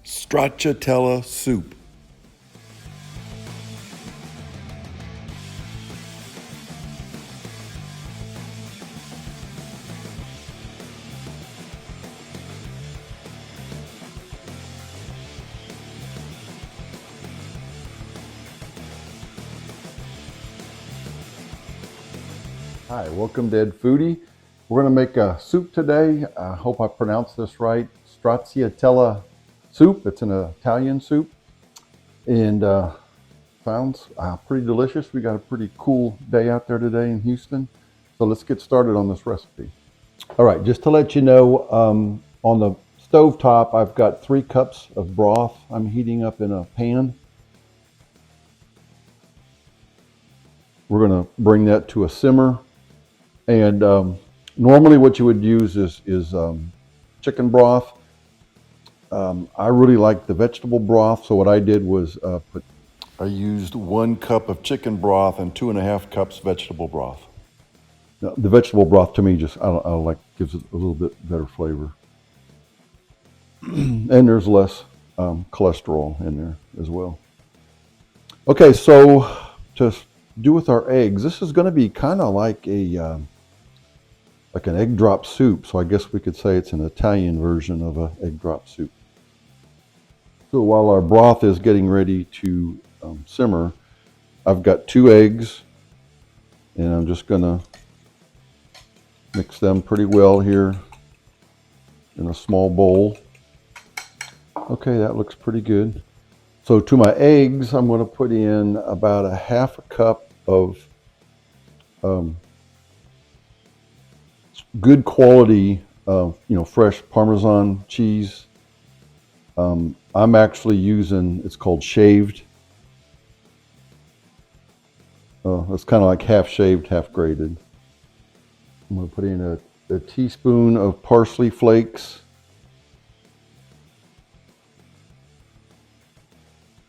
Stracciatella Soup. Hi, welcome to Ed Foodie. We're going to make a soup today. I hope I pronounced this right. Stracciatella Soup. It's an Italian soup and sounds pretty delicious. We got a pretty cool day out there today in Houston. So let's get started on this recipe. All right, just to let you know, on the stove top, I've got 3 cups of broth I'm heating up in a pan. We're going to bring that to a simmer. And normally what you would use is chicken broth. I really like the vegetable broth, so what I did was I used 1 cup of chicken broth and 2.5 cups vegetable broth. the vegetable broth to me just I like gives it a little bit better flavor, and there's less cholesterol in there as well. Okay, so to do with our eggs, this is going to be kind of like an egg drop soup, so I guess we could say it's an Italian version of an egg drop soup. So while our broth is getting ready to simmer, I've got 2 eggs, and I'm just going to mix them pretty well here in a small bowl. Okay, that looks pretty good. So to my eggs, I'm going to put in about a half a cup of good quality, fresh Parmesan cheese. I'm actually using, it's called shaved. It's kind of like half shaved, half grated. I'm going to put in a teaspoon of parsley flakes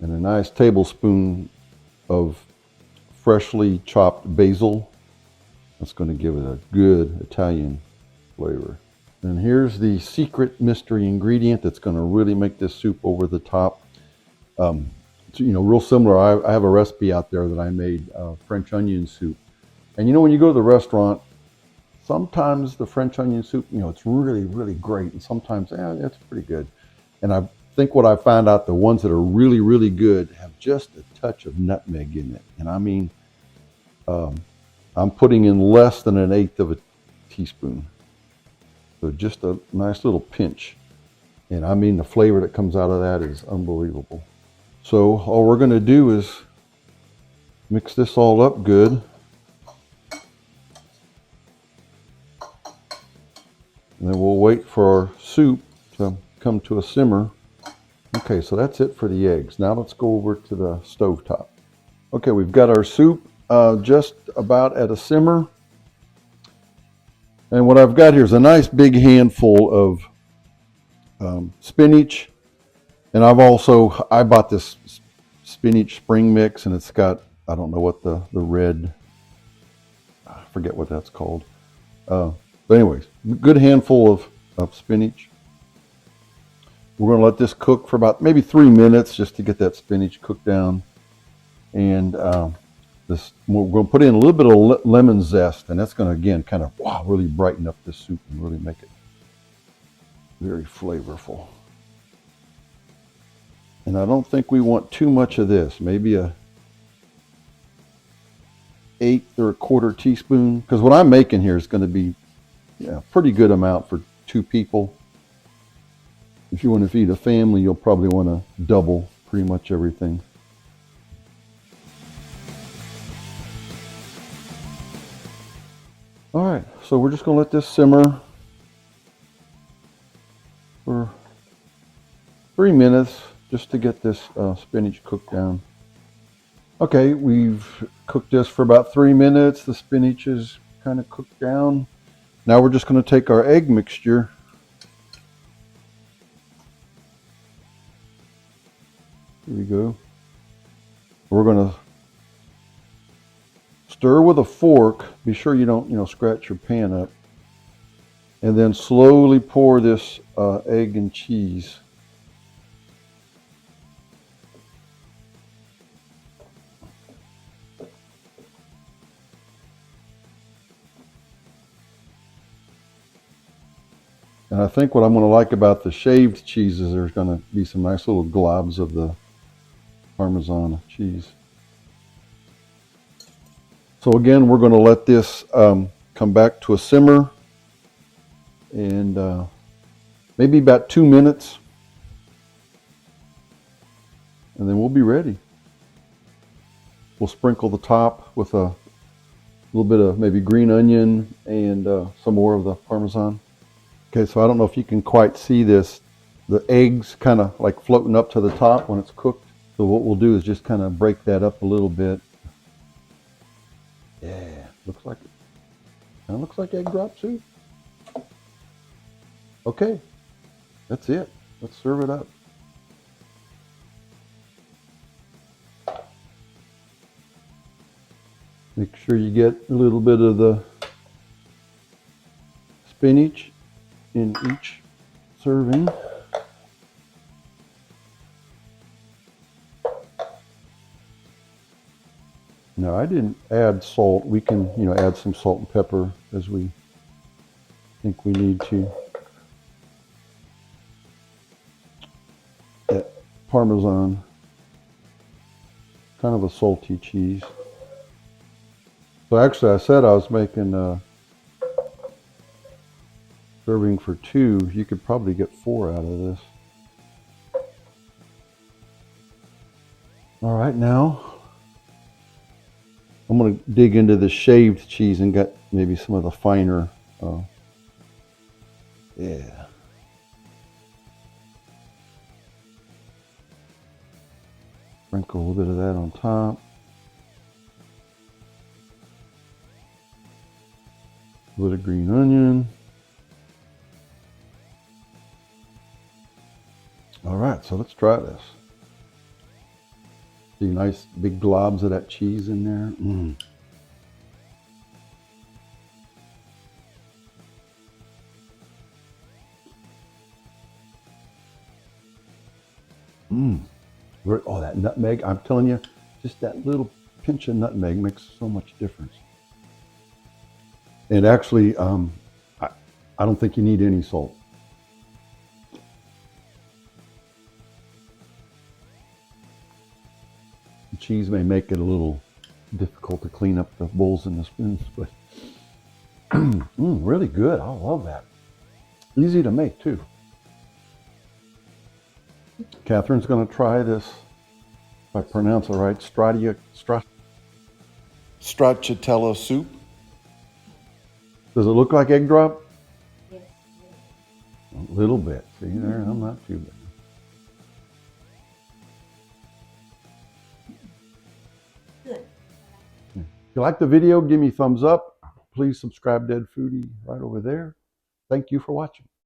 and a nice tablespoon of freshly chopped basil. That's going to give it a good Italian flavor. And here's the secret mystery ingredient that's going to really make this soup over the top. It's, real similar. I have a recipe out there that I made, French onion soup. And when you go to the restaurant, sometimes the French onion soup, it's really, really great. And sometimes, it's pretty good. And I think what I found out, the ones that are really, really good have just a touch of nutmeg in it. And I mean, I'm putting in less than 1/8 of a teaspoon. So just a nice little pinch. And I mean, the flavor that comes out of that is unbelievable. So all we're going to do is mix this all up good. And then we'll wait for our soup to come to a simmer. Okay, so that's it for the eggs. Now let's go over to the stovetop. Okay, we've got our soup just about at a simmer. And what I've got here is a nice big handful of spinach. And I bought this spinach spring mix, and it's got, I don't know what the red, I forget what that's called. But anyways, good handful of spinach. We're going to let this cook for about maybe 3 minutes just to get that spinach cooked down. And we're going to put in a little bit of lemon zest, and that's going to, again, kind of really brighten up this soup and really make it very flavorful. And I don't think we want too much of this, maybe a 1/8 or 1/4 teaspoon, because what I'm making here is going to be a pretty good amount for 2 people. If you want to feed a family, you'll probably want to double pretty much everything. All right, so we're just going to let this simmer for 3 minutes just to get this spinach cooked down. Okay, we've cooked this for about 3 minutes. The spinach is kind of cooked down. Now we're just going to take our egg mixture. Here we go. We're going to stir with a fork. Be sure you don't, scratch your pan up. And then slowly pour this egg and cheese And I think what I'm going to like about the shaved cheese is there's going to be some nice little globs of the Parmesan cheese. So again, we're going to let this come back to a simmer, and maybe about 2 minutes, and then we'll be ready. We'll sprinkle the top with a little bit of maybe green onion and some more of the Parmesan. Okay, so I don't know if you can quite see this. The eggs kind of like floating up to the top when it's cooked. So what we'll do is just kind of break that up a little bit. Yeah, looks like it. Kind of looks like egg drop soup. Okay, that's it. Let's serve it up. Make sure you get a little bit of the spinach in each serving. Now I didn't add salt. We can, add some salt and pepper as we think we need to. That Parmesan, kind of a salty cheese. So actually I said I was making a serving for 2. You could probably get 4 out of this. All right, now I'm going to dig into the shaved cheese and get maybe some of the finer. Yeah. Sprinkle a little bit of that on top. A little green onion. All right, so let's try this. See nice big globs of that cheese in there. Oh, that nutmeg, I'm telling you, just that little pinch of nutmeg makes so much difference. And actually, I don't think you need any salt. The cheese may make it a little difficult to clean up the bowls and the spoons, but really good. I love that. Easy to make too. Catherine's going to try this, if I pronounce it right, Stracciatella soup. Does it look like egg drop? Yes. A little bit. See there? I'm not too bad. Good. If you like the video, give me a thumbs up. Please subscribe to Ed Foodie right over there. Thank you for watching.